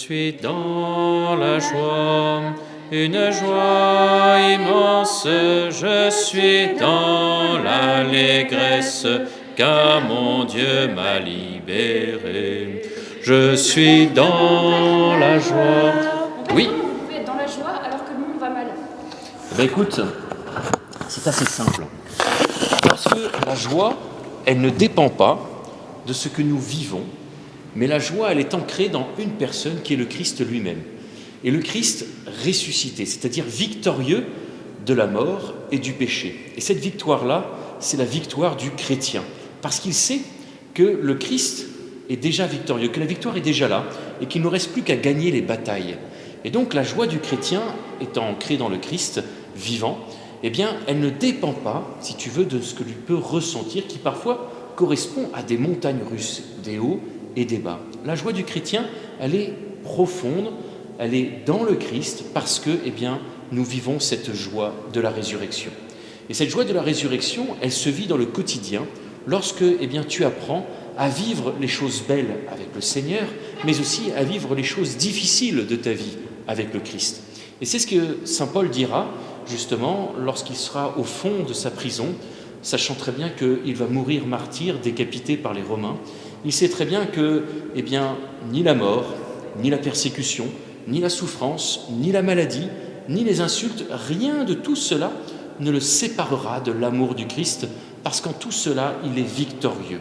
suis dans la joie, une joie immense, je suis dans l'allégresse, car mon Dieu m'a libéré. Je suis dans la joie. Oui. Vous pouvez être dans la joie alors que le monde va mal. Ben écoute, c'est assez simple. Parce que la joie, elle ne dépend pas de ce que nous vivons, mais la joie, elle est ancrée dans une personne qui est le Christ lui-même. Et le Christ ressuscité, c'est-à-dire victorieux de la mort et du péché. Et cette victoire-là, c'est la victoire du chrétien. Parce qu'il sait que le Christ est déjà victorieux, que la victoire est déjà là, et qu'il ne nous reste plus qu'à gagner les batailles. Et donc la joie du chrétien, étant ancrée dans le Christ vivant, eh bien, elle ne dépend pas, si tu veux, de ce que lui peut ressentir, qui parfois correspond à des montagnes russes, des hauts et des bas. La joie du chrétien, elle est profonde, elle est dans le Christ, parce que, eh bien, nous vivons cette joie de la résurrection. Et cette joie de la résurrection, elle se vit dans le quotidien, lorsque, eh bien, tu apprends à vivre les choses belles avec le Seigneur, mais aussi à vivre les choses difficiles de ta vie avec le Christ. Et c'est ce que saint Paul dira, justement, lorsqu'il sera au fond de sa prison, sachant très bien qu'il va mourir martyr, décapité par les Romains. Il sait très bien que, eh bien, ni la mort, ni la persécution, ni la souffrance, ni la maladie, ni les insultes, rien de tout cela ne le séparera de l'amour du Christ, parce qu'en tout cela, il est victorieux.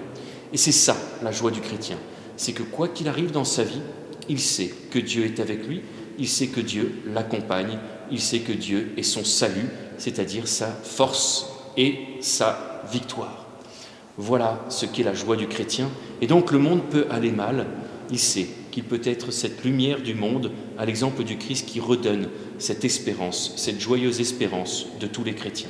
Et c'est ça, la joie du chrétien. C'est que quoi qu'il arrive dans sa vie, il sait que Dieu est avec lui, il sait que Dieu l'accompagne, il sait que Dieu est son salut, c'est-à-dire sa force et sa victoire. Voilà ce qu'est la joie du chrétien. Et donc le monde peut aller mal, il sait qu'il peut être cette lumière du monde, à l'exemple du Christ qui redonne cette espérance, cette joyeuse espérance de tous les chrétiens.